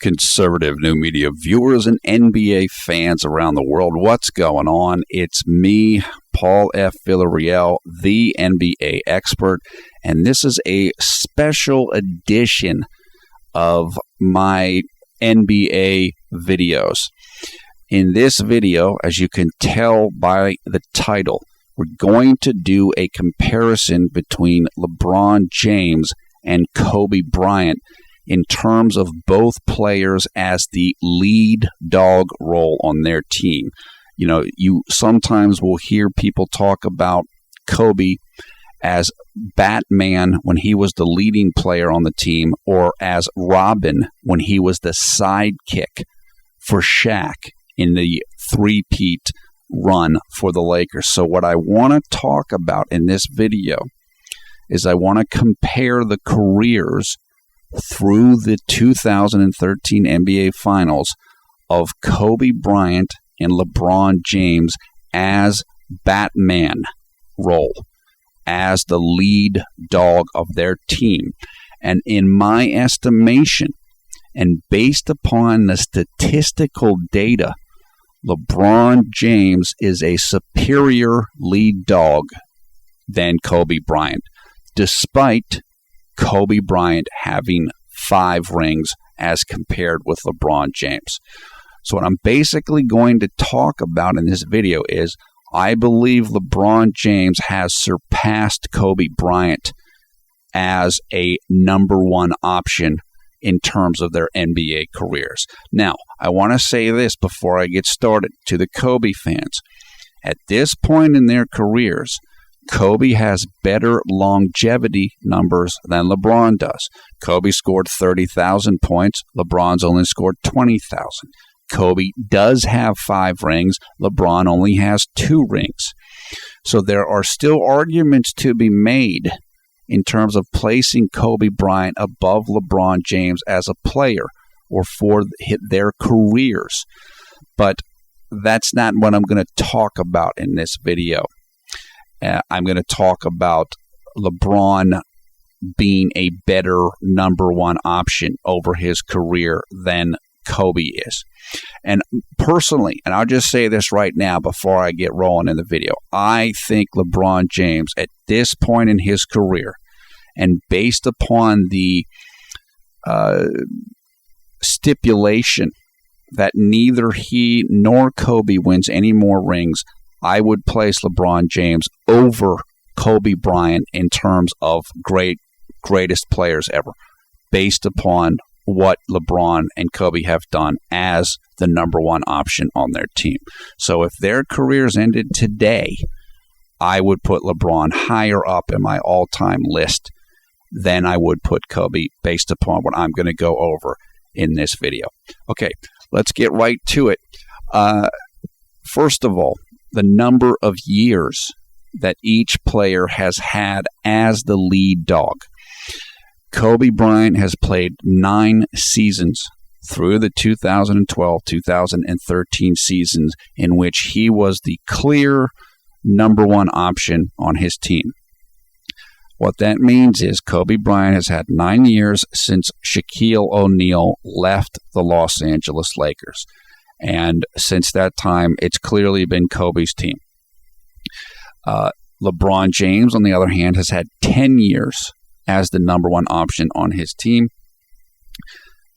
conservative new media viewers and NBA fans around the world. What's going on? It's me, Paul F. Villarreal, the NBA expert, and this is a special edition of my NBA videos. In this video, as you can tell by the title, we're going to do a comparison between LeBron James and Kobe Bryant in terms of both players as the lead dog role on their team. You know, you sometimes will hear people talk about Kobe as Batman when he was the leading player on the team, or as Robin when he was the sidekick for Shaq in the three-peat run for the Lakers. So what I want to talk about in this video is I want to compare the careers through the 2013 NBA Finals of Kobe Bryant and LeBron James as Batman role, as the lead dog of their team. And in my estimation, and based upon the statistical data, LeBron James is a superior lead dog than Kobe Bryant, despite Kobe Bryant having 5 rings as compared with LeBron James. So what I'm basically going to talk about in this video is I believe LeBron James has surpassed Kobe Bryant as a number one option in terms of their NBA careers. Now, I want to say this before I get started to the Kobe fans. At this point in their careers, Kobe has better longevity numbers than LeBron does. Kobe scored 30,000 points. LeBron's only scored 20,000. Kobe does have 5 rings. LeBron only has 2 rings. So there are still arguments to be made in terms of placing Kobe Bryant above LeBron James as a player or for their careers. But that's not what I'm going to talk about in this video. I'm going to talk about LeBron being a better number one option over his career than Kobe is. And personally, and I'll just say this right now before I get rolling in the video, I think LeBron James at this point in his career, and based upon the stipulation that neither he nor Kobe wins any more rings, I would place LeBron James over Kobe Bryant in terms of greatest players ever, based upon what LeBron and Kobe have done as the number one option on their team. So if their careers ended today, I would put LeBron higher up in my all-time list than I would put Kobe based upon what I'm going to go over in this video. Okay, let's get right to it. First of all, the number of years that each player has had as the lead dog. Kobe Bryant has played 9 seasons through the 2012-2013 seasons in which he was the clear number one option on his team. What that means is Kobe Bryant has had 9 years since Shaquille O'Neal left the Los Angeles Lakers. And since that time, it's clearly been Kobe's team. LeBron James, on the other hand, has had 10 years as the number one option on his team.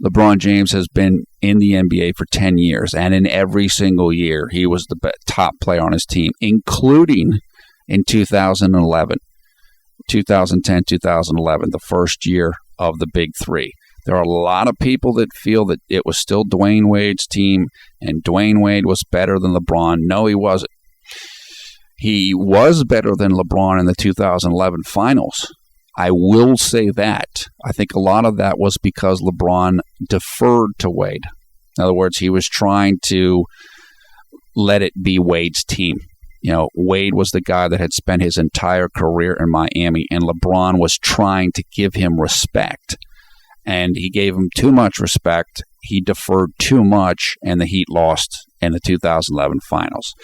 LeBron James has been in the NBA for 10 years, and in every single year, he was the top player on his team, including in 2010, 2011, the first year of the Big Three. There are a lot of people that feel that it was still Dwayne Wade's team and Dwayne Wade was better than LeBron. No, he wasn't. He was better than LeBron in the 2011 finals. I will say that. I think a lot of that was because LeBron deferred to Wade. In other words, he was trying to let it be Wade's team. You know, Wade was the guy that had spent his entire career in Miami, and LeBron was trying to give him respect. And he gave him too much respect. He deferred too much, and the Heat lost in the 2011 finals.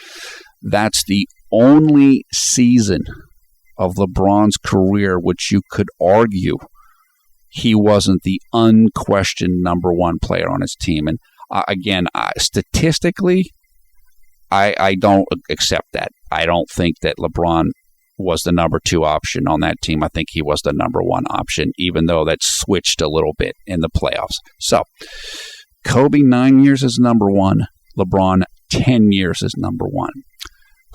That's the only season of LeBron's career which you could argue he wasn't the unquestioned number one player on his team. And statistically, I don't accept that. I don't think that LeBron was the number two option on that team. I think he was the number one option, even though that switched a little bit in the playoffs. So, Kobe 9 years is number one. LeBron 10 years is number one.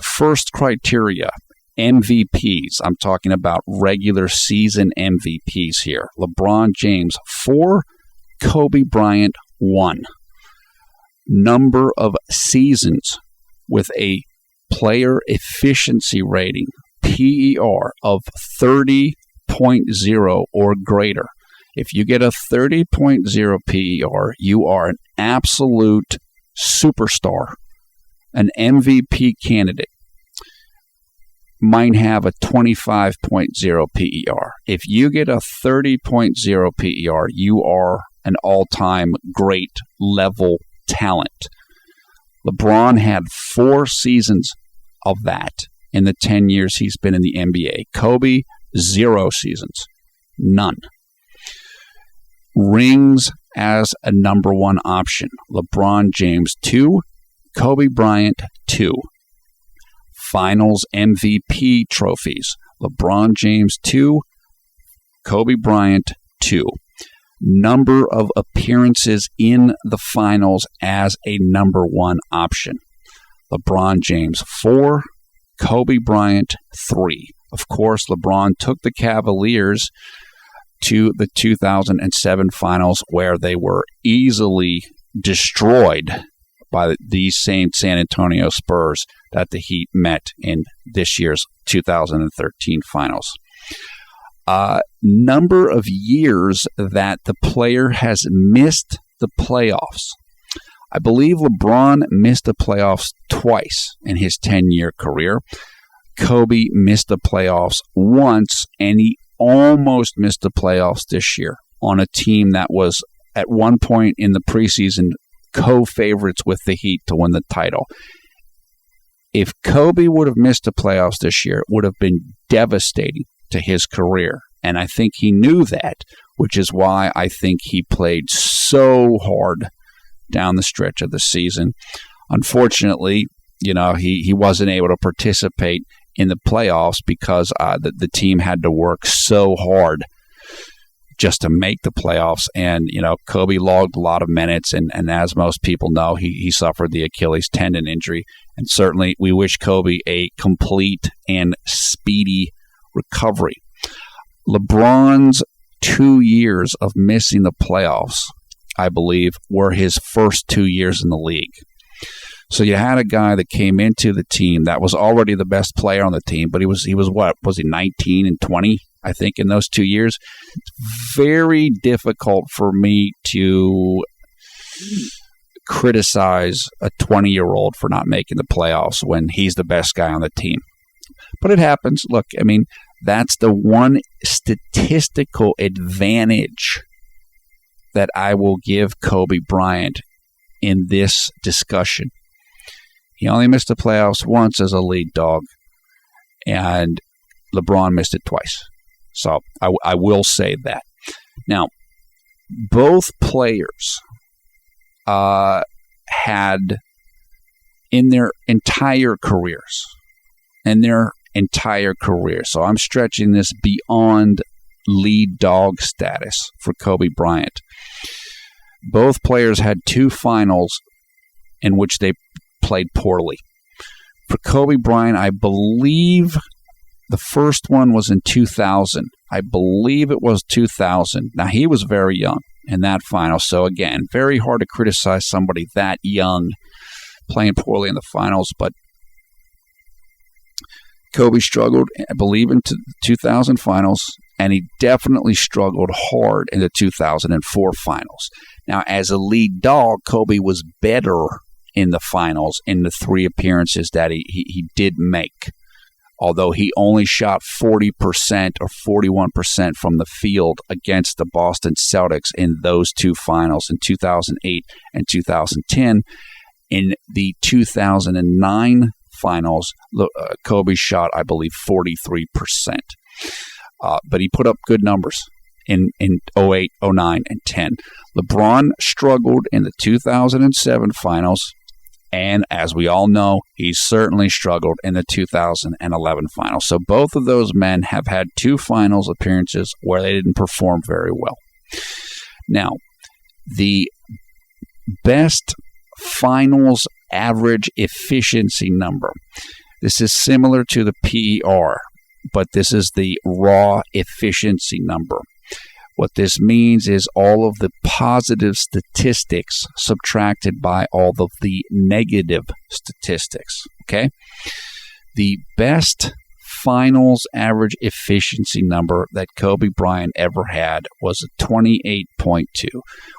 First criteria, MVPs. I'm talking about regular season MVPs here. LeBron James 4, Kobe Bryant 1. Number of seasons with a player efficiency rating, PER, of 30.0 or greater. If you get a 30.0 PER, you are an absolute superstar, an MVP candidate. Might have a 25.0 PER. If you get a 30.0 PER, you are an all-time great level talent. LeBron had 4 seasons of that in the 10 years he's been in the NBA. Kobe, 0 seasons. None. Rings as a number one option. LeBron James, 2. Kobe Bryant, 2. Finals MVP trophies. LeBron James, 2. Kobe Bryant, 2. Number of appearances in the finals as a number one option. LeBron James, 4. Kobe Bryant, 3. Of course, LeBron took the Cavaliers to the 2007 finals, where they were easily destroyed by these same San Antonio Spurs that the Heat met in this year's 2013 finals. Number of years that the player has missed the playoffs. I believe LeBron missed the playoffs twice in his 10-year career. Kobe missed the playoffs once, and he almost missed the playoffs this year on a team that was at one point in the preseason co-favorites with the Heat to win the title. If Kobe would have missed the playoffs this year, it would have been devastating to his career. And I think he knew that, which is why I think he played so hard down the stretch of the season. Unfortunately, he wasn't able to participate in the playoffs because the team had to work so hard just to make the playoffs. And, Kobe logged a lot of minutes, and as most people know, he suffered the Achilles tendon injury. And certainly we wish Kobe a complete and speedy recovery. LeBron's 2 years of missing the playoffs, I believe, were his first 2 years in the league. So you had a guy that came into the team that was already the best player on the team, but he was what? Was he 19 and 20, I think, in those 2 years? It's very difficult for me to criticize a 20-year-old for not making the playoffs when he's the best guy on the team. But it happens. Look, that's the one statistical advantage that I will give Kobe Bryant in this discussion. He only missed the playoffs once as a lead dog, and LeBron missed it twice. So I will say that. Now, both players had in their entire careers, so I'm stretching this beyond lead dog status for Kobe Bryant. Both players had 2 finals in which they played poorly. For Kobe Bryant, I believe the first one was in 2000. I believe it was 2000. Now, he was very young in that final. So, again, very hard to criticize somebody that young playing poorly in the finals. But Kobe struggled, I believe, in the 2000 finals, and he definitely struggled hard in the 2004 finals. Now, as a lead dog, Kobe was better in the finals in the 3 appearances that he did make, although he only shot 40% or 41% from the field against the Boston Celtics in those 2 finals in 2008 and 2010. In the 2009 finals, Kobe shot, I believe, 43%. But he put up good numbers in 08, 09, and 10. LeBron struggled in the 2007 finals, and as we all know, he certainly struggled in the 2011 finals. So both of those men have had 2 finals appearances where they didn't perform very well. Now, the best finals average efficiency number. This is similar to the PER, but this is the raw efficiency number. What this means is all of the positive statistics subtracted by all of the negative statistics. Okay? The best finals average efficiency number that Kobe Bryant ever had was a 28.2,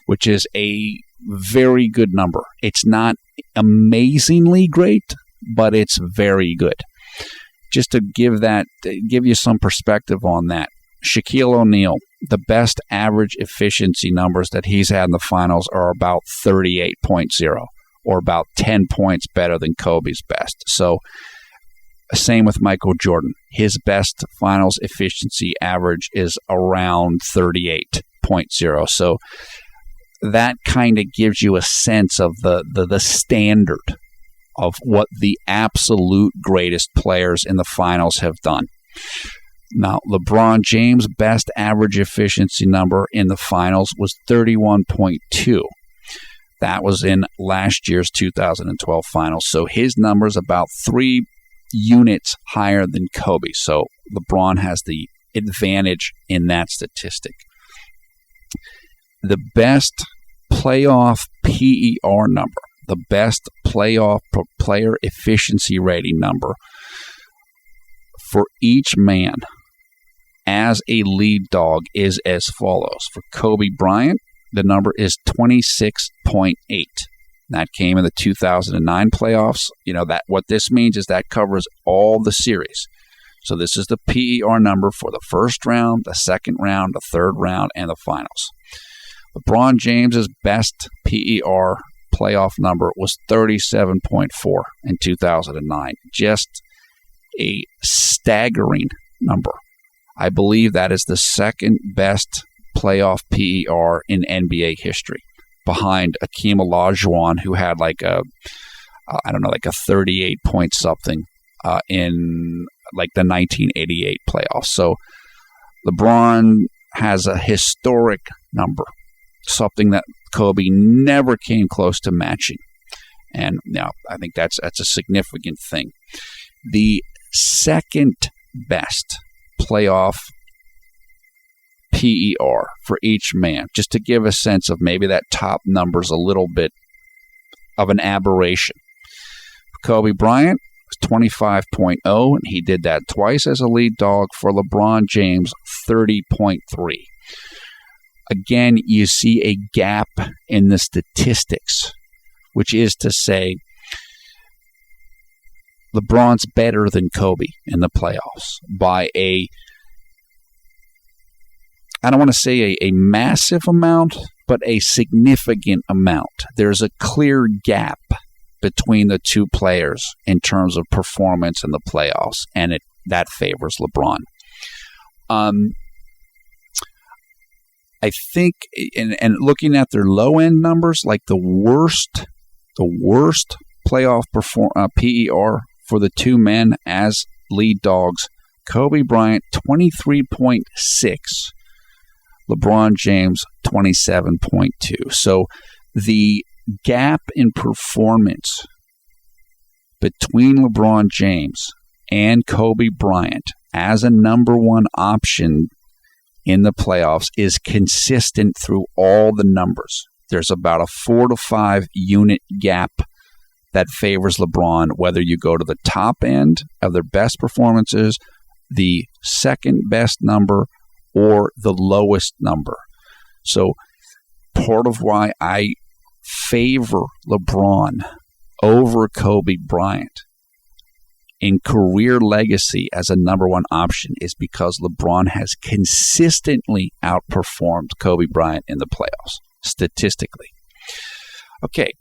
which is a very good number. It's not amazingly great, but it's very good. Just to give you some perspective on that, Shaquille O'Neal, the best average efficiency numbers that he's had in the finals are about 38.0, or about 10 points better than Kobe's best. So, same with Michael Jordan. His best finals efficiency average is around 38.0. So, that kind of gives you a sense of the standard of what the absolute greatest players in the finals have done. Now, LeBron James' best average efficiency number in the finals was 31.2. That was in last year's 2012 finals. So his number is about 3 units higher than Kobe. So LeBron has the advantage in that statistic. The best playoff PER number, the best playoff player efficiency rating number for each man as a lead dog is as follows. For Kobe Bryant, the number is 26.8. That came in the 2009 playoffs. You know, that what this means is that covers all the series. So this is the PER number for the first round, the second round, the third round, and the finals. LeBron James's best PER playoff number was 37.4 in 2009. Just a staggering number. I believe that is the second best playoff PER in NBA history, behind Akeem Olajuwon, who had like a 38 point something in like the 1988 playoffs. So LeBron has a historic number, something that Kobe never came close to matching. And now I think that's a significant thing. The second best playoff PER for each man, just to give a sense of maybe that top number's a little bit of an aberration. Kobe Bryant was 25.0, and he did that twice as a lead dog. For LeBron James, 30.3. Again, you see a gap in the statistics, which is to say LeBron's better than Kobe in the playoffs by I don't want to say a massive amount, but a significant amount. There's a clear gap between the two players in terms of performance in the playoffs, and that favors LeBron. I think, and looking at their low-end numbers, like the worst playoff PER for the two men as lead dogs, Kobe Bryant, 23.6. LeBron James, 27.2. So the gap in performance between LeBron James and Kobe Bryant as a number one option in the playoffs is consistent through all the numbers. There's about a 4 to 5 unit gap that favors LeBron, whether you go to the top end of their best performances, the second best number, or the lowest number. So part of why I favor LeBron over Kobe Bryant in career legacy as a number one option is because LeBron has consistently outperformed Kobe Bryant in the playoffs, statistically. Okay,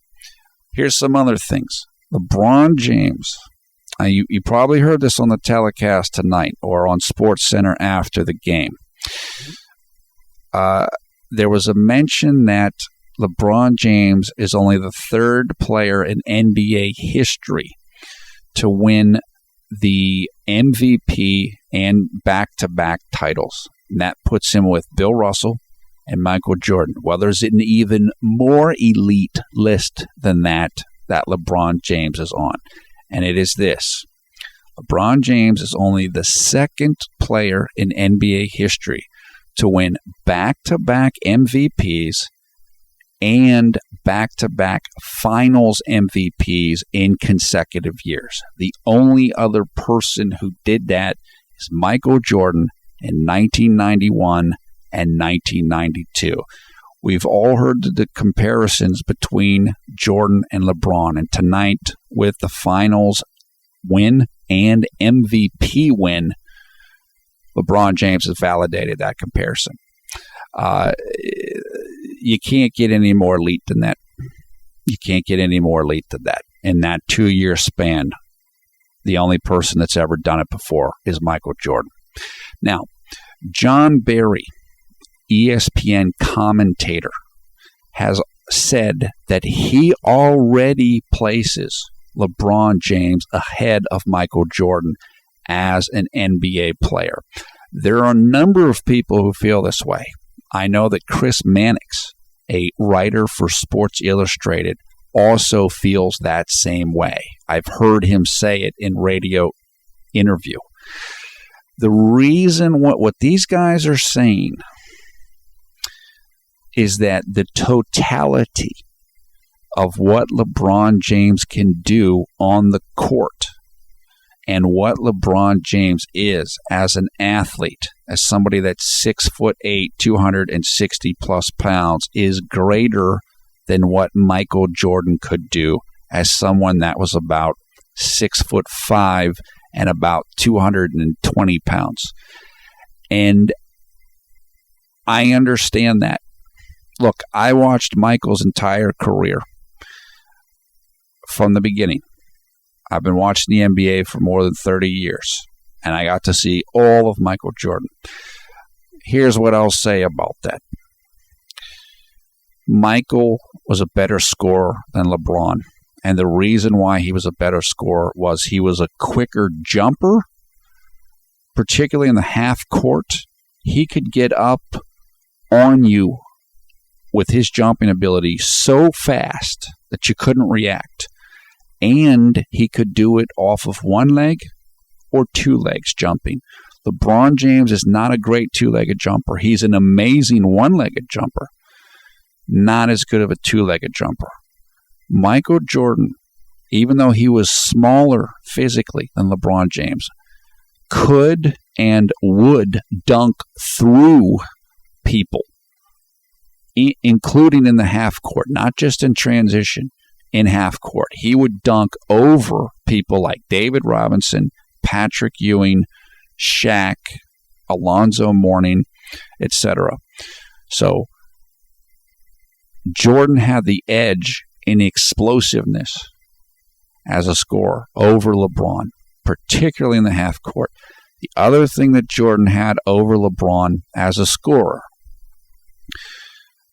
here's some other things. LeBron James, you probably heard this on the telecast tonight or on SportsCenter after the game. there was a mention that LeBron James is only the third player in NBA history to win the MVP and back-to-back titles. And that puts him with Bill Russell and Michael Jordan. Well, there's an even more elite list than that LeBron James is on. And it is this. LeBron James is only the second player in NBA history to win back-to-back MVPs and back-to-back finals MVPs in consecutive years. The only other person who did that is Michael Jordan in 1991 and 1992. We've all heard the comparisons between Jordan and LeBron, and tonight with the finals win and MVP win, LeBron James has validated that comparison. You can't get any more elite than that. You can't get any more elite than that. In that 2-year span, the only person that's ever done it before is Michael Jordan. Now, John Barry, ESPN commentator, has said that he already places LeBron James ahead of Michael Jordan as an NBA player. There are a number of people who feel this way. I know that Chris Mannix, a writer for Sports Illustrated, also feels that same way. I've heard him say it in radio interview. The reason what these guys are saying is that the totality of what LeBron James can do on the court and what LeBron James is as an athlete, as somebody that's 6'8", 260 plus pounds, is greater than what Michael Jordan could do as someone that was about 6'5" and about 220 pounds. And I understand that. Look, I watched Michael's entire career from the beginning. I've been watching the NBA for more than 30 years, and I got to see all of Michael Jordan. Here's what I'll say about that. Michael was a better scorer than LeBron, and the reason why he was a better scorer was he was a quicker jumper, particularly in the half court. He could get up on you with his jumping ability so fast that you couldn't react. And he could do it off of one leg or two legs jumping. LeBron James is not a great two-legged jumper. He's an amazing one-legged jumper. Not as good of a two-legged jumper. Michael Jordan, even though he was smaller physically than LeBron James, could and would dunk through people, including in the half court, not just in transition. In half court, he would dunk over people like David Robinson, Patrick Ewing, Shaq, Alonzo Mourning, etc. So Jordan had the edge in explosiveness as a scorer over LeBron, particularly in the half court. The other thing that Jordan had over LeBron as a scorer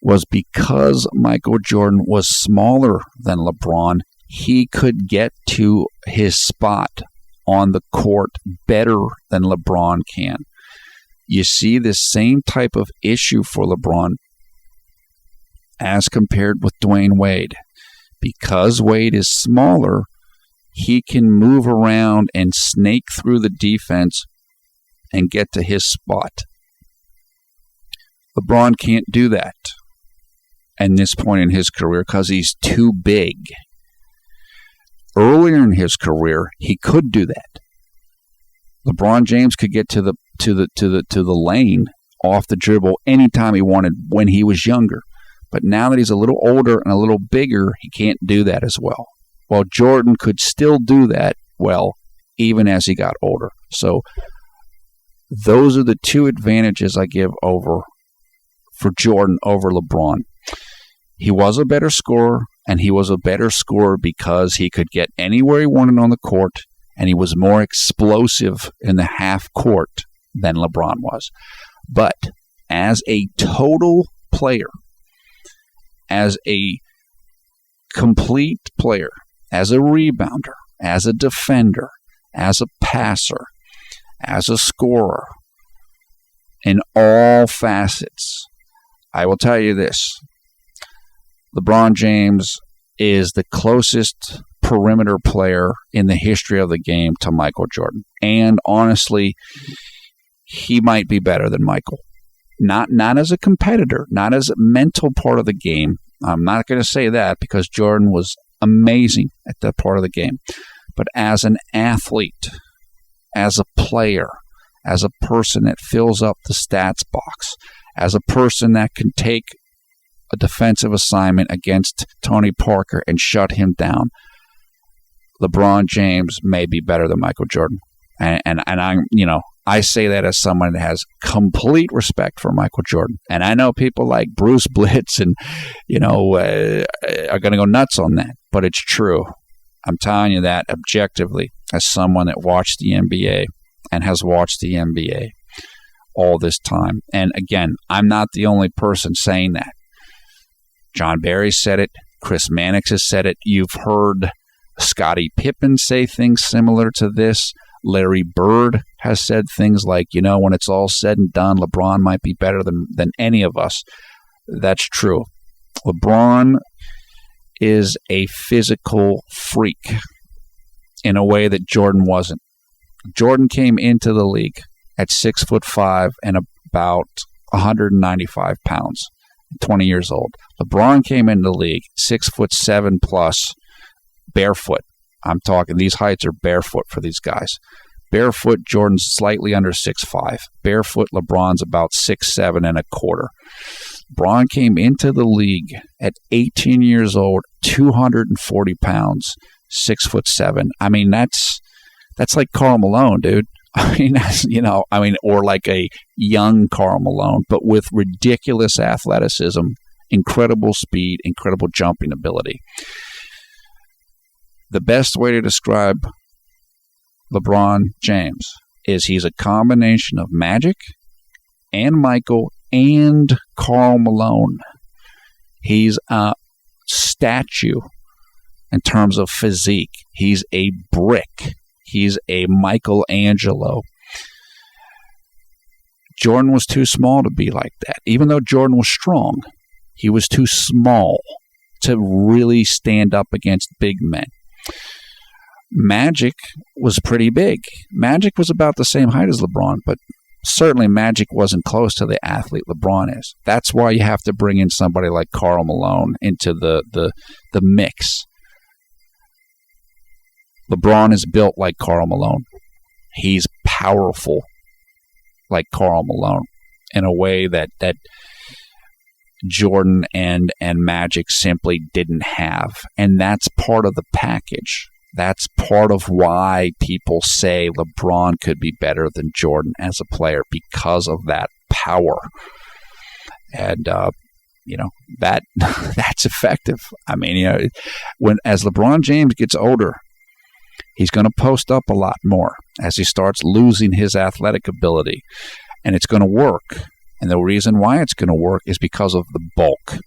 was because Michael Jordan was smaller than LeBron, he could get to his spot on the court better than LeBron can. You see this same type of issue for LeBron as compared with Dwayne Wade. Because Wade is smaller, he can move around and snake through the defense and get to his spot. LeBron can't do that at this point in his career because he's too big. Earlier in his career, he could do that. LeBron James could get to the lane off the dribble anytime he wanted when he was younger. But now that he's a little older and a little bigger, he can't do that as well. Well, Jordan could still do that well even as he got older. So those are the two advantages I give for Jordan over LeBron. He was a better scorer, and he was a better scorer because he could get anywhere he wanted on the court, and he was more explosive in the half court than LeBron was. But as a total player, as a complete player, as a rebounder, as a defender, as a passer, as a scorer, in all facets, I will tell you this. LeBron James is the closest perimeter player in the history of the game to Michael Jordan. And honestly, he might be better than Michael. Not as a competitor, not as a mental part of the game. I'm not going to say that because Jordan was amazing at that part of the game. But as an athlete, as a player, as a person that fills up the stats box, as a person that can take a defensive assignment against Tony Parker and shut him down, LeBron James may be better than Michael Jordan. And I say that as someone that has complete respect for Michael Jordan. And I know people like Bruce Blitz and, are going to go nuts on that. But it's true. I'm telling you that objectively as someone that watched the NBA and has watched the NBA all this time. And again, I'm not the only person saying that. John Barry said it. Chris Mannix has said it. You've heard Scottie Pippen say things similar to this. Larry Bird has said things like, when it's all said and done, LeBron might be better than any of us. That's true. LeBron is a physical freak in a way that Jordan wasn't. Jordan came into the league at 6'5" and about 195 pounds, 20 years old. LeBron came into the league 6'7" plus, barefoot. I'm talking, these heights are barefoot for these guys. Barefoot, Jordan's slightly under 6'5". Barefoot, LeBron's about 6'7" and a quarter. LeBron came into the league at 18 years old, 240 pounds, 6'7". I mean, that's like Karl Malone, dude. Or like a young Karl Malone, but with ridiculous athleticism, incredible speed, incredible jumping ability. The best way to describe LeBron James is he's a combination of Magic and Michael and Karl Malone. He's a statue in terms of physique. He's a brick. He's a Michelangelo. Jordan was too small to be like that. Even though Jordan was strong, he was too small to really stand up against big men. Magic was pretty big. Magic was about the same height as LeBron, but certainly Magic wasn't close to the athlete LeBron is. That's why you have to bring in somebody like Karl Malone into the mix. LeBron is built like Karl Malone. He's powerful like Karl Malone in a way that Jordan and Magic simply didn't have. And that's part of the package. That's part of why people say LeBron could be better than Jordan as a player, because of that power. And, that's effective. I mean, as LeBron James gets older, he's going to post up a lot more as he starts losing his athletic ability. And it's going to work. And the reason why it's going to work is because of the bulk,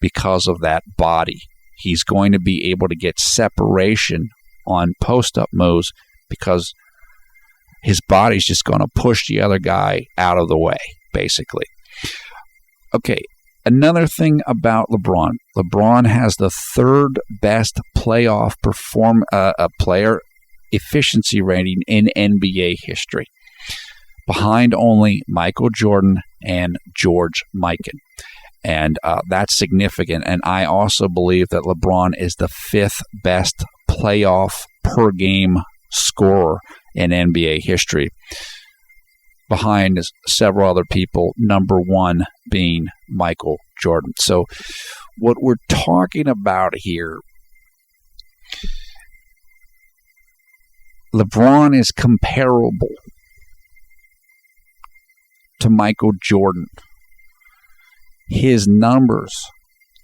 because of that body. He's going to be able to get separation on post-up moves because his body's just going to push the other guy out of the way, basically. Okay, another thing about LeBron. LeBron has the third best playoff player efficiency rating in NBA history, behind only Michael Jordan and George Mikan. And that's significant. And I also believe that LeBron is the fifth best playoff per game scorer in NBA history, behind several other people, number one being Michael Jordan. So what we're talking about here, LeBron is comparable to Michael Jordan. His numbers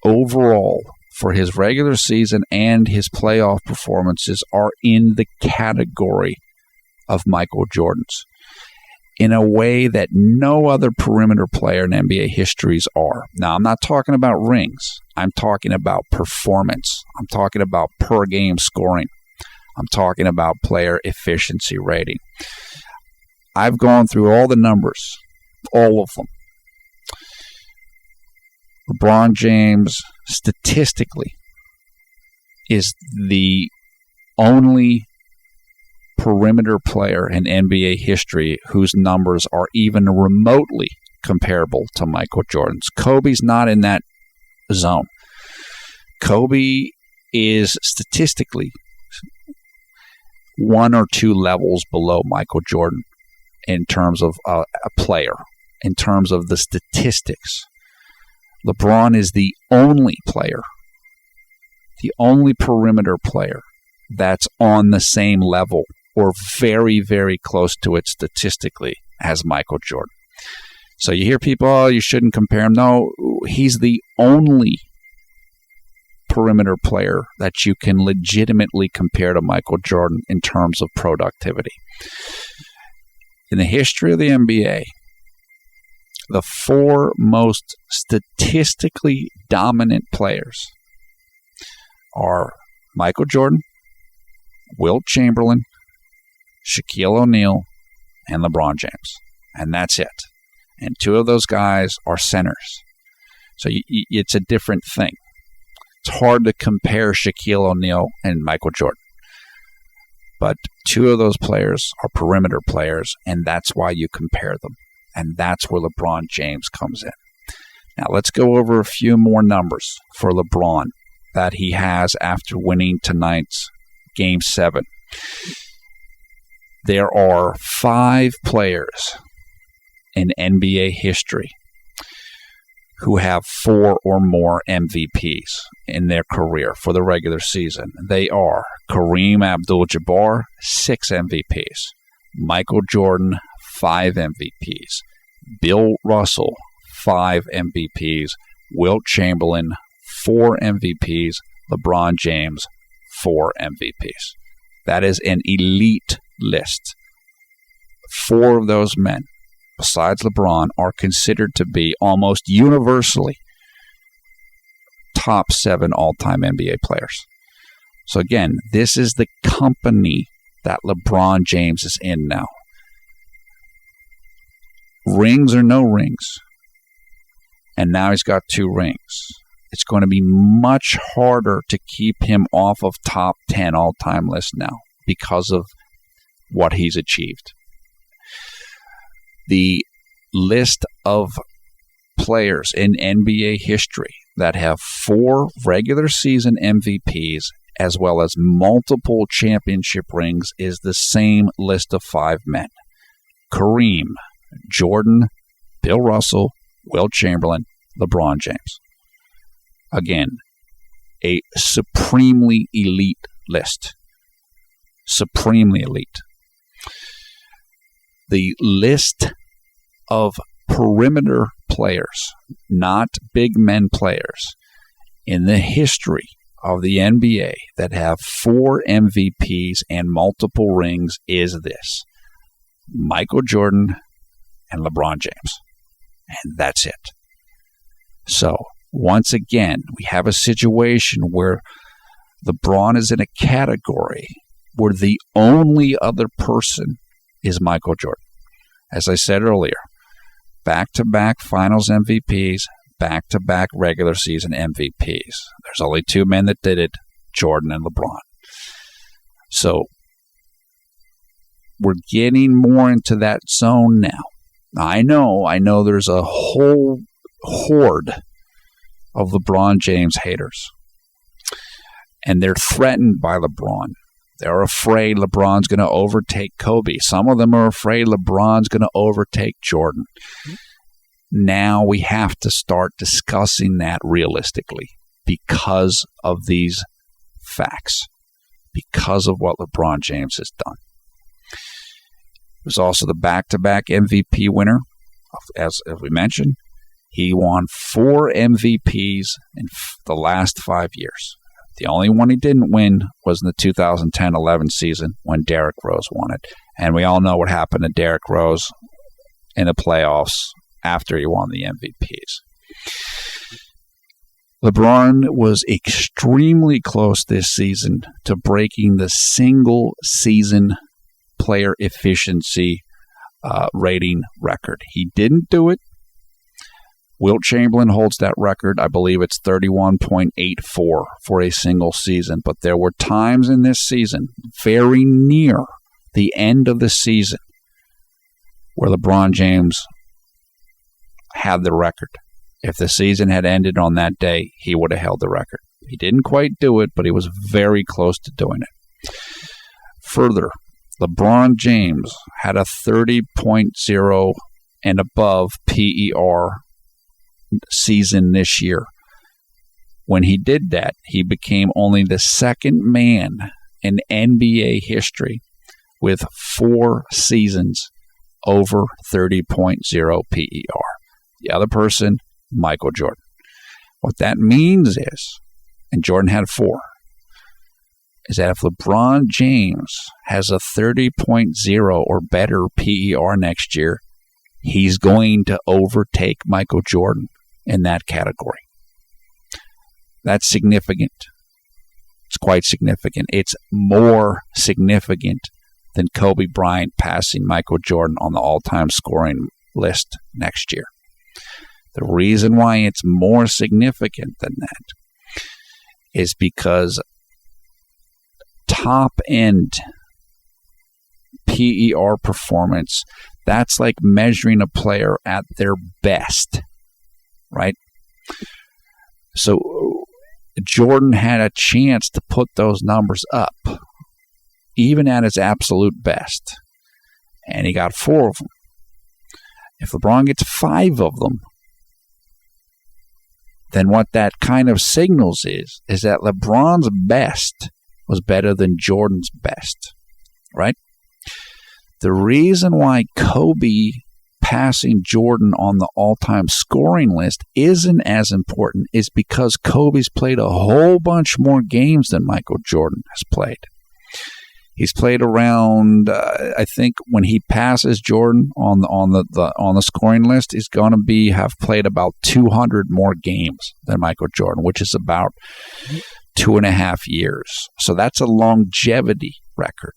overall for his regular season and his playoff performances are in the category of Michael Jordan's. in a way that no other perimeter player in NBA histories are. Now, I'm not talking about rings. I'm talking about performance. I'm talking about per game scoring. I'm talking about player efficiency rating. I've gone through all the numbers, all of them. LeBron James, statistically, is the only perimeter player in NBA history whose numbers are even remotely comparable to Michael Jordan's. Kobe's not in that zone. Kobe is statistically one or two levels below Michael Jordan in terms of a player, in terms of the statistics. LeBron is the only player, the only perimeter player that's on the same level or very, very close to it statistically as Michael Jordan. So you hear people, oh, you shouldn't compare him. No, he's the only perimeter player that you can legitimately compare to Michael Jordan in terms of productivity. In the history of the NBA, the four most statistically dominant players are Michael Jordan, Wilt Chamberlain, Shaquille O'Neal, and LeBron James. And that's it. And two of those guys are centers. So it's a different thing. It's hard to compare Shaquille O'Neal and Michael Jordan. But two of those players are perimeter players, and that's why you compare them. And that's where LeBron James comes in. Now, let's go over a few more numbers for LeBron that he has after winning tonight's Game 7. There are 5 players in NBA history who have 4 or more MVPs in their career for the regular season. They are Kareem Abdul-Jabbar, 6 MVPs. Michael Jordan, 5 MVPs. Bill Russell, 5 MVPs. Wilt Chamberlain, 4 MVPs. LeBron James, 4 MVPs. That is an elite list. 4 of those men, besides LeBron, are considered to be almost universally top 7 all-time NBA players. So again, this is the company that LeBron James is in now. Rings or no rings, and now he's got 2 rings. It's going to be much harder to keep him off of top 10 all-time list now because of what he's achieved. The list of players in NBA history that have 4 regular season MVPs as well as multiple championship rings is the same list of 5 men. Kareem, Jordan, Bill Russell, Wilt Chamberlain, LeBron James. Again, a supremely elite list. Supremely elite. The list of perimeter players, not big men players, in the history of the NBA that have 4 MVPs and multiple rings is this: Michael Jordan and LeBron James. And that's it. So, once again, we have a situation where LeBron is in a category where the only other person is Michael Jordan. As I said earlier, back-to-back finals MVPs, back-to-back regular season MVPs. There's only 2 men that did it, Jordan and LeBron. So we're getting more into that zone now. I know there's a whole horde of LeBron James haters. And they're threatened by LeBron. They're afraid LeBron's going to overtake Kobe. Some of them are afraid LeBron's going to overtake Jordan. Now we have to start discussing that realistically because of these facts, because of what LeBron James has done. He was also the back-to-back MVP winner, as we mentioned. He won 4 MVPs in the last 5 years. The only one he didn't win was in the 2010-11 season when Derrick Rose won it. And we all know what happened to Derrick Rose in the playoffs after he won the MVPs. LeBron was extremely close this season to breaking the single season player efficiency rating record. He didn't do it. Wilt Chamberlain holds that record. I believe it's 31.84 for a single season. But there were times in this season, very near the end of the season, where LeBron James had the record. If the season had ended on that day, he would have held the record. He didn't quite do it, but he was very close to doing it. Further, LeBron James had a 30.0 and above PER season this year. When he did that, he became only the second man in NBA history with 4 seasons over 30.0 PER. The other person, Michael Jordan. What that means is, and Jordan had 4, is that if LeBron James has a 30.0 or better PER next year, he's going to overtake Michael Jordan in that category. That's significant. It's quite significant. It's more significant than Kobe Bryant passing Michael Jordan on the all-time scoring list next year. The reason why it's more significant than that is because top-end PER performance, that's like measuring a player at their best, right? So Jordan had a chance to put those numbers up, even at his absolute best, and he got 4 of them. If LeBron gets 5 of them, then what that kind of signals is that LeBron's best was better than Jordan's best, right? The reason why Kobe passing Jordan on the all-time scoring list isn't as important is because Kobe's played a whole bunch more games than Michael Jordan has played. He's played around, I think, when he passes Jordan on the scoring list, he's going to have played about 200 more games than Michael Jordan, which is about 2.5 years. So that's a longevity record.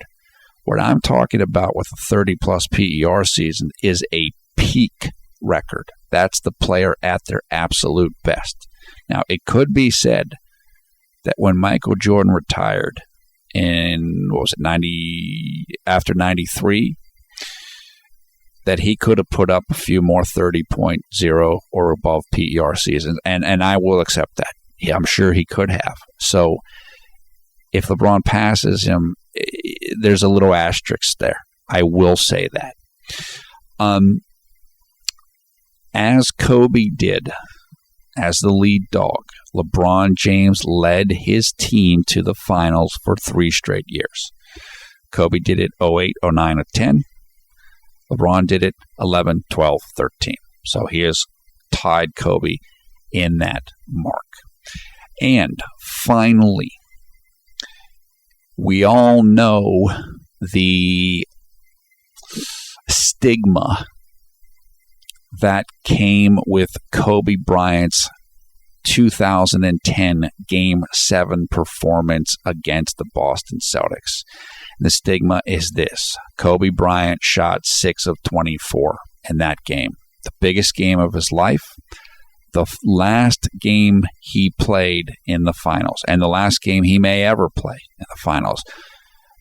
What I'm talking about with a 30-plus PER season is a peak record. That's the player at their absolute best. Now, it could be said that when Michael Jordan retired in, after 93, that he could have put up a few more 30.0 or above PER seasons, and I will accept that. Yeah, I'm sure he could have. So if LeBron passes him, there's a little asterisk there. I will say that. As Kobe did, as the lead dog, LeBron James led his team to the finals for 3 straight years. Kobe did it 08, 09, 10. LeBron did it 11, 12, 13. So he has tied Kobe in that mark. And finally, we all know the stigma that came with Kobe Bryant's 2010 Game 7 performance against the Boston Celtics. The stigma is this: Kobe Bryant shot 6 of 24 in that game, the biggest game of his life, the last game he played in the finals, and the last game he may ever play in the finals.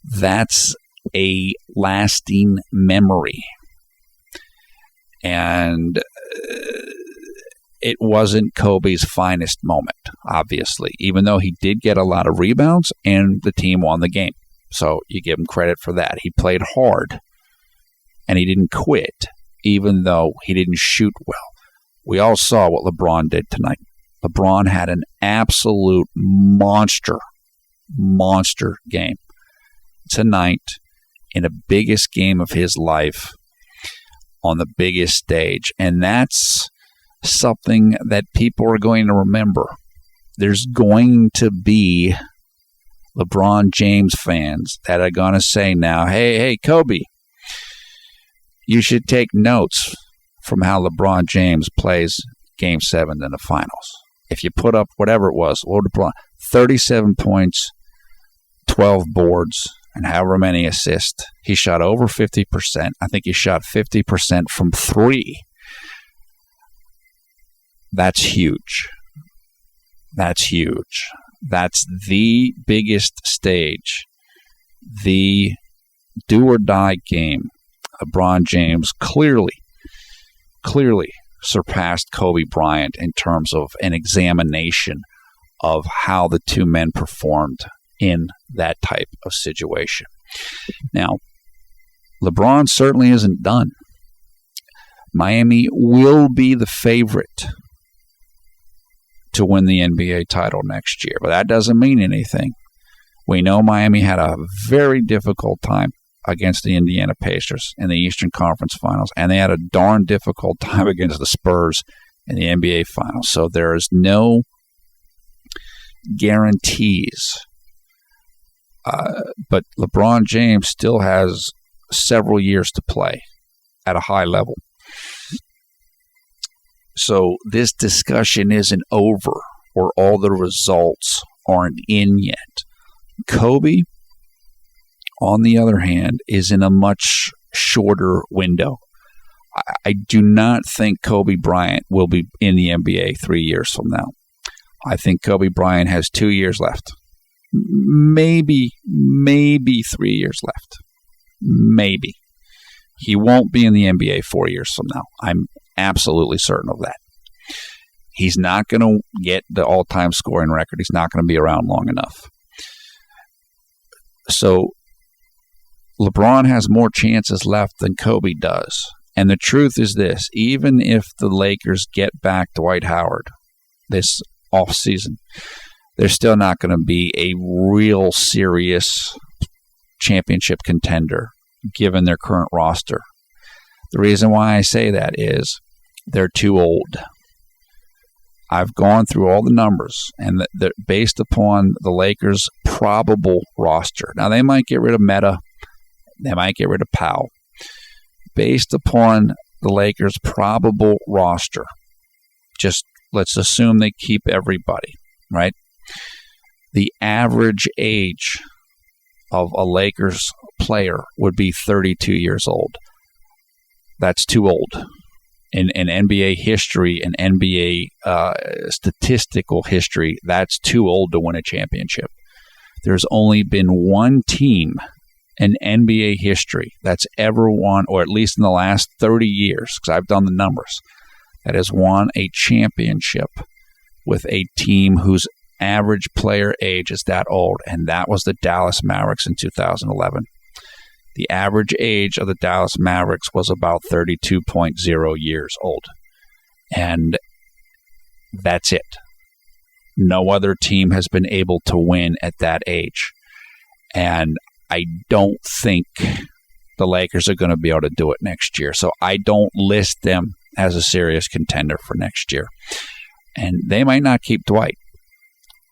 That's a lasting memory. And it wasn't Kobe's finest moment, obviously, even though he did get a lot of rebounds and the team won the game. So you give him credit for that. He played hard and he didn't quit, even though he didn't shoot well. We all saw what LeBron did tonight. LeBron had an absolute monster game tonight in the biggest game of his life on the biggest stage. And that's something that people are going to remember. There's going to be LeBron James fans that are going to say now, hey, Kobe, you should take notes from how LeBron James plays Game 7 in the finals. If you put up whatever it was, 37 points, 12 boards, and however many assists, he shot over 50%. I think he shot 50% from 3. That's huge. That's huge. That's the biggest stage, the do-or-die game. LeBron James clearly surpassed Kobe Bryant in terms of an examination of how the two men performed in that type of situation. Now, LeBron certainly isn't done. Miami will be the favorite to win the NBA title next year, but that doesn't mean anything. We know Miami had a very difficult time against the Indiana Pacers in the Eastern Conference Finals, and they had a darn difficult time against the Spurs in the NBA Finals. So there is no guarantees. But LeBron James still has several years to play at a high level. So this discussion isn't over, or all the results aren't in yet. Kobe, on the other hand, is in a much shorter window. I do not think Kobe Bryant will be in the NBA 3 years from now. I think Kobe Bryant has 2 years left. Maybe 3 years left. Maybe. He won't be in the NBA 4 years from now. I'm absolutely certain of that. He's not going to get the all-time scoring record. He's not going to be around long enough. So LeBron has more chances left than Kobe does. And the truth is this, even if the Lakers get back Dwight Howard this offseason, they're still not going to be a real serious championship contender given their current roster. The reason why I say that is they're too old. I've gone through all the numbers, and they're based upon the Lakers' probable roster. Now, they might get rid of Meta. They might get rid of Powell. Based upon the Lakers' probable roster, just let's assume they keep everybody, right? The average age of a Lakers player would be 32 years old. That's too old. In NBA history and NBA statistical history, that's too old to win a championship. There's only been one team in NBA history that's ever won, or at least in the last 30 years, because I've done the numbers, that has won a championship with a team whose average player age is that old, and that was the Dallas Mavericks in 2011. The average age of the Dallas Mavericks was about 32.0 years old. And that's it. No other team has been able to win at that age. And I don't think the Lakers are going to be able to do it next year. So I don't list them as a serious contender for next year. And they might not keep Dwight.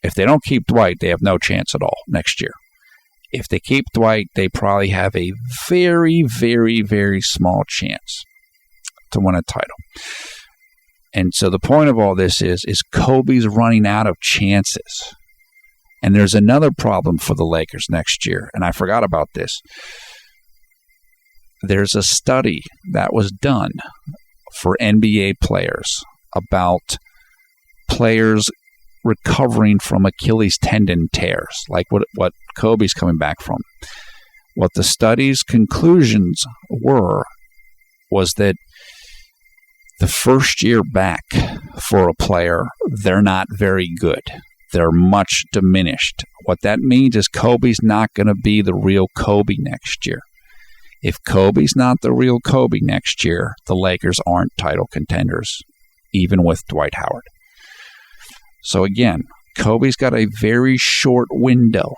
If they don't keep Dwight, they have no chance at all next year. If they keep Dwight, they probably have a very, very, very small chance to win a title. And so the point of all this is Kobe's running out of chances. And there's another problem for the Lakers next year, and I forgot about this. There's a study that was done for NBA players about players recovering from Achilles tendon tears, like what Kobe's coming back from. What the study's conclusions was that the first year back for a player, they're not very good. They're much diminished. What that means is Kobe's not going to be the real Kobe next year. If Kobe's not the real Kobe next year, the Lakers aren't title contenders, even with Dwight Howard. So again, Kobe's got a very short window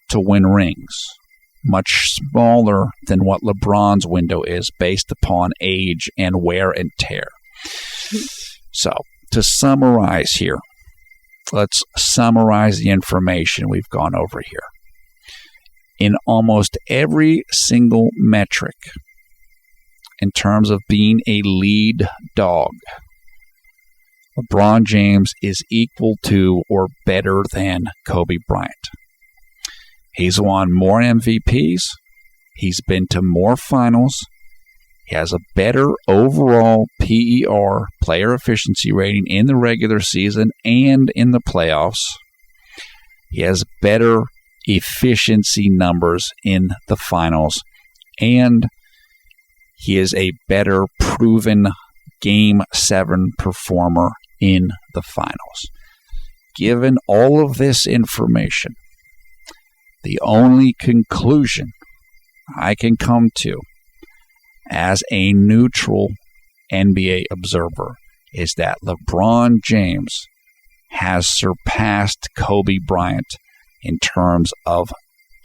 to win rings, much smaller than what LeBron's window is based upon age and wear and tear. So to summarize here, let's summarize the information we've gone over here. In almost every single metric, in terms of being a lead dog, LeBron James is equal to or better than Kobe Bryant. He's won more MVPs. He's been to more finals. He has a better overall PER, player efficiency rating, in the regular season and in the playoffs. He has better efficiency numbers in the finals. And he is a better proven Game 7 performer in the finals. Given all of this information, the only conclusion I can come to as a neutral NBA observer is that LeBron James has surpassed Kobe Bryant in terms of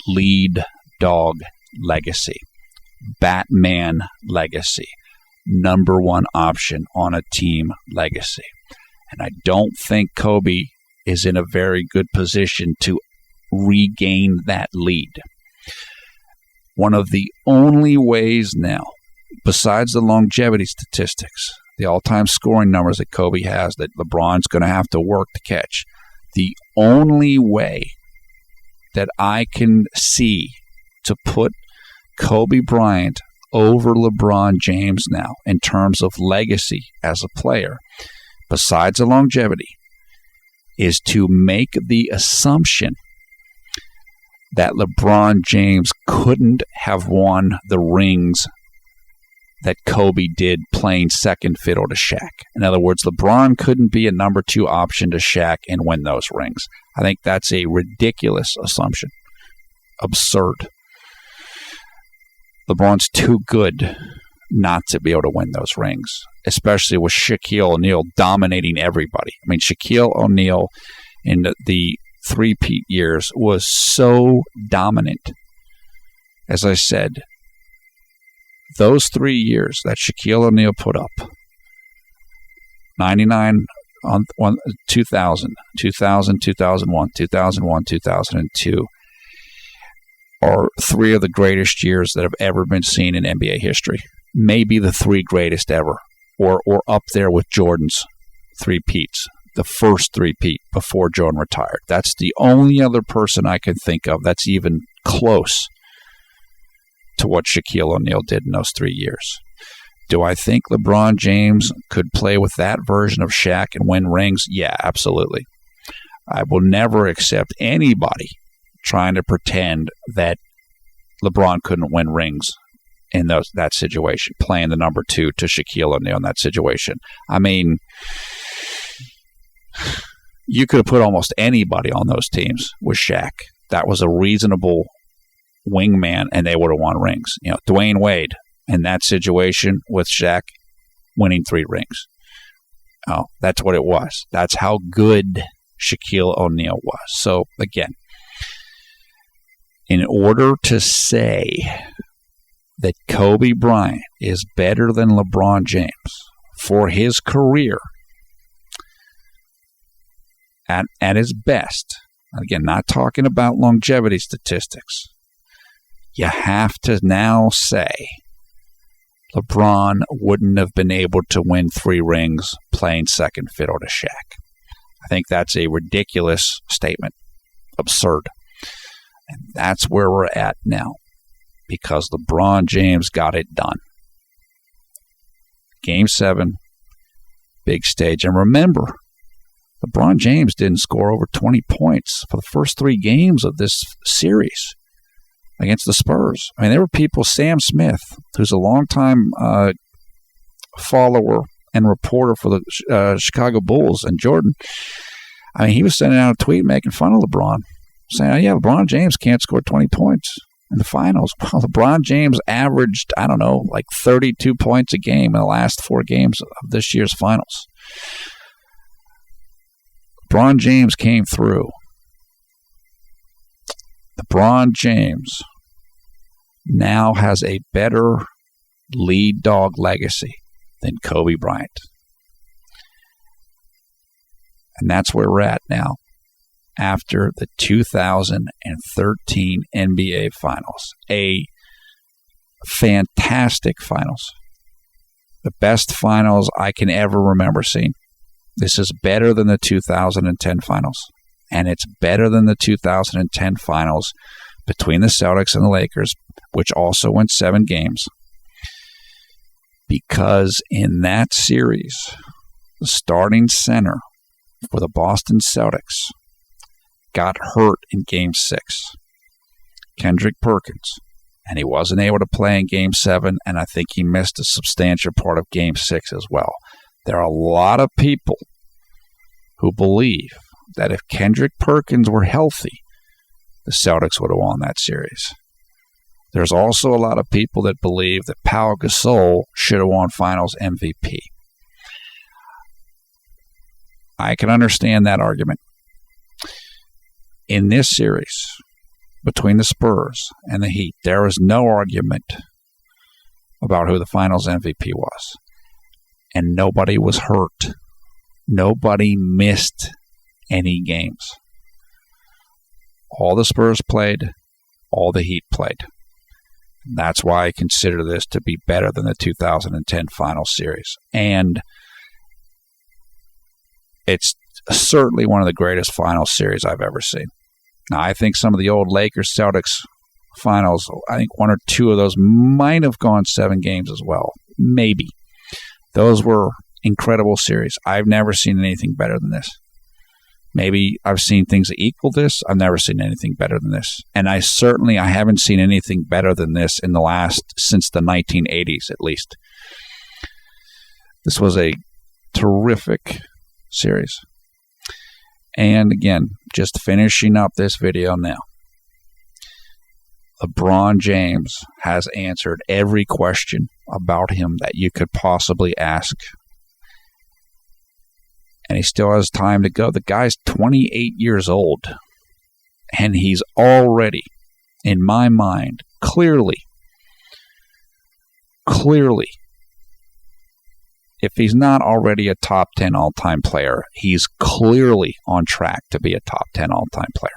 lead dog legacy, Batman legacy, number one option on a team legacy. And I don't think Kobe is in a very good position to regain that lead. One of the only ways now, besides the longevity statistics, the all-time scoring numbers that Kobe has that LeBron's going to have to work to catch, the only way that I can see to put Kobe Bryant over LeBron James now in terms of legacy as a player, besides the longevity, is to make the assumption that LeBron James couldn't have won the rings that Kobe did playing second fiddle to Shaq. In other words, LeBron couldn't be a number 2 option to Shaq and win those rings. I think that's a ridiculous assumption. Absurd. LeBron's too good not to be able to win those rings, especially with Shaquille O'Neal dominating everybody. I mean, Shaquille O'Neal in the three-peat years was so dominant. As I said, those 3 years that Shaquille O'Neal put up, 99 on 2000, 2001, 2002, are 3 of the greatest years that have ever been seen in NBA history. Maybe the 3 greatest ever, or up there with Jordan's three-peats, the first three-peat before Jordan retired. That's the only other person I can think of that's even close to what Shaquille O'Neal did in those 3 years. Do I think LeBron James could play with that version of Shaq and win rings? Yeah, absolutely. I will never accept anybody trying to pretend that LeBron couldn't win rings in that situation, playing the number 2 to Shaquille O'Neal in that situation. I mean, you could have put almost anybody on those teams with Shaq. That was a reasonable wingman, and they would have won rings. You know, Dwayne Wade in that situation with Shaq winning 3 rings. Oh, that's what it was. That's how good Shaquille O'Neal was. So, again, in order to say that Kobe Bryant is better than LeBron James for his career at his best, again, not talking about longevity statistics, you have to now say LeBron wouldn't have been able to win 3 rings playing second fiddle to Shaq. I think that's a ridiculous statement. Absurd. And that's where we're at now, because LeBron James got it done. Game 7, big stage. And remember, LeBron James didn't score over 20 points for the first 3 games of this series against the Spurs. I mean, there were people, Sam Smith, who's a longtime follower and reporter for the Chicago Bulls, and Jordan, I mean, he was sending out a tweet making fun of LeBron, saying, oh, yeah, LeBron James can't score 20 points in the finals. Well, LeBron James averaged, I don't know, like 32 points a game in the last 4 games of this year's finals. LeBron James came through. LeBron James now has a better lead dog legacy than Kobe Bryant. And that's where we're at now after the 2013 NBA Finals. A fantastic finals. The best finals I can ever remember seeing. This is better than the 2010 finals. And it's better than the 2010 finals between the Celtics and the Lakers, which also went 7 games. Because in that series, the starting center for the Boston Celtics got hurt in Game 6. Kendrick Perkins. And he wasn't able to play in Game 7, and I think he missed a substantial part of Game 6 as well. There are a lot of people who believe that if Kendrick Perkins were healthy, the Celtics would have won that series. There's also a lot of people that believe that Pau Gasol should have won Finals MVP. I can understand that argument. In this series, between the Spurs and the Heat, there is no argument about who the Finals MVP was. And nobody was hurt. Nobody missed any games. All the Spurs played, all the Heat played. And that's why I consider this to be better than the 2010 Finals series. And it's certainly one of the greatest Finals series I've ever seen. Now, I think some of the old Lakers-Celtics finals, I think 1 or 2 of those might have gone 7 games as well. Maybe. Those were incredible series. I've never seen anything better than this. Maybe I've seen things that equal this. I've never seen anything better than this. And I haven't seen anything better than this since the 1980s at least. This was a terrific series. And again, just finishing up this video now. LeBron James has answered every question about him that you could possibly ask. And he still has time to go. The guy's 28 years old. And he's already, in my mind, clearly, if he's not already a top 10 all-time player, he's clearly on track to be a top 10 all-time player.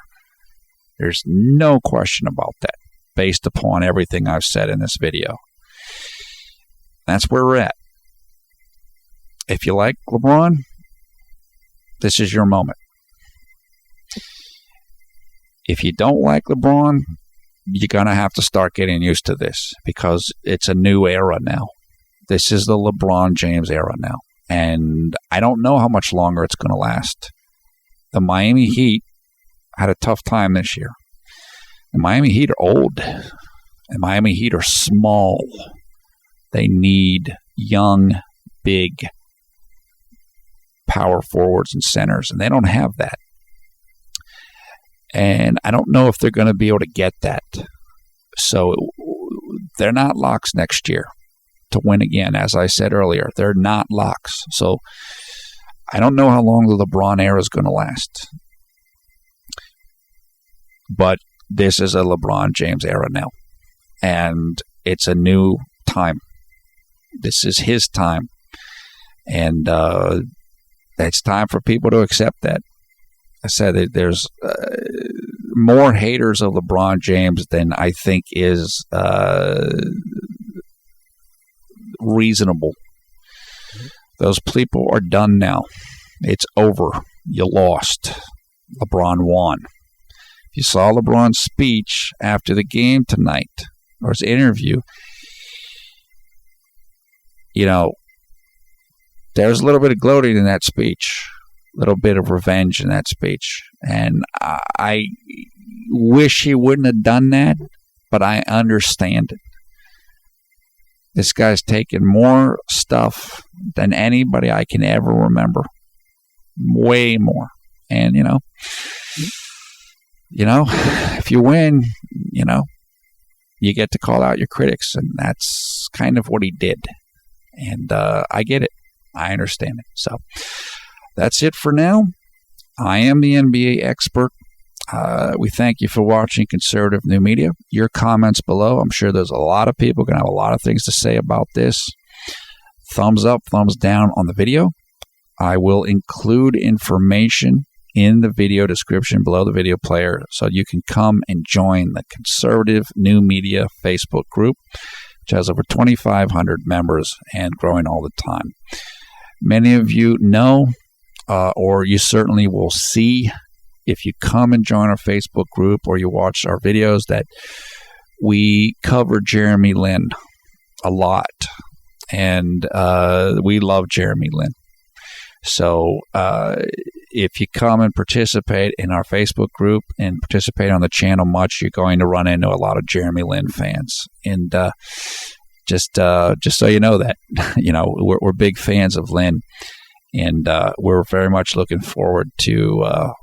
There's no question about that, based upon everything I've said in this video. That's where we're at. If you like LeBron, this is your moment. If you don't like LeBron, you're going to have to start getting used to this, because it's a new era now. This is the LeBron James era now. And I don't know how much longer it's going to last. The Miami Heat had a tough time this year. The Miami Heat are old. The Miami Heat are small. They need young, big power forwards and centers, and they don't have that. And I don't know if they're going to be able to get that. So they're not locks next year to win again. As I said earlier, they're not locks. So I don't know how long the LeBron era is going to last. But this is a LeBron James era now. And it's a new time. This is his time. And it's time for people to accept that. I said that there's more haters of LeBron James than I think is reasonable. Those people are done now. It's over. You lost. LeBron won. If you saw LeBron's speech after the game tonight, or his interview, there's a little bit of gloating in that speech, a little bit of revenge in that speech. And I wish he wouldn't have done that, but I understand it. This guy's taken more stuff than anybody I can ever remember. Way more. And, if you win, you get to call out your critics. And that's kind of what he did. And I get it. I understand it. So that's it for now. I am the NBA expert. We thank you for watching Conservative New Media. Your comments below. I'm sure there's a lot of people going to have a lot of things to say about this. Thumbs up, thumbs down on the video. I will include information in the video description below the video player so you can come and join the Conservative New Media Facebook group. which has over 2,500 members and growing all the time. Many of you know, or you certainly will see if you come and join our Facebook group or you watch our videos, that we cover Jeremy Lin a lot. And we love Jeremy Lin. So if you come and participate in our Facebook group and participate on the channel much, you're going to run into a lot of Jeremy Lin fans. And just so you know that, we're big fans of Lin. And we're very much looking forward to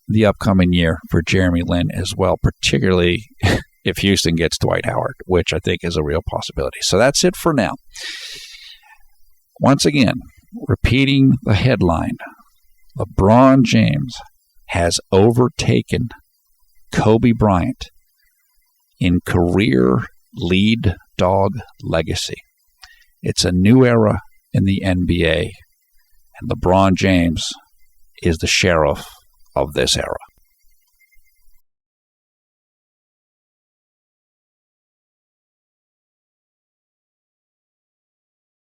the upcoming year for Jeremy Lin as well, particularly if Houston gets Dwight Howard, which I think is a real possibility. So that's it for now. Once again, repeating the headline, LeBron James has overtaken Kobe Bryant in career lead dog legacy. It's a new era in the NBA, and LeBron James is the sheriff of this era.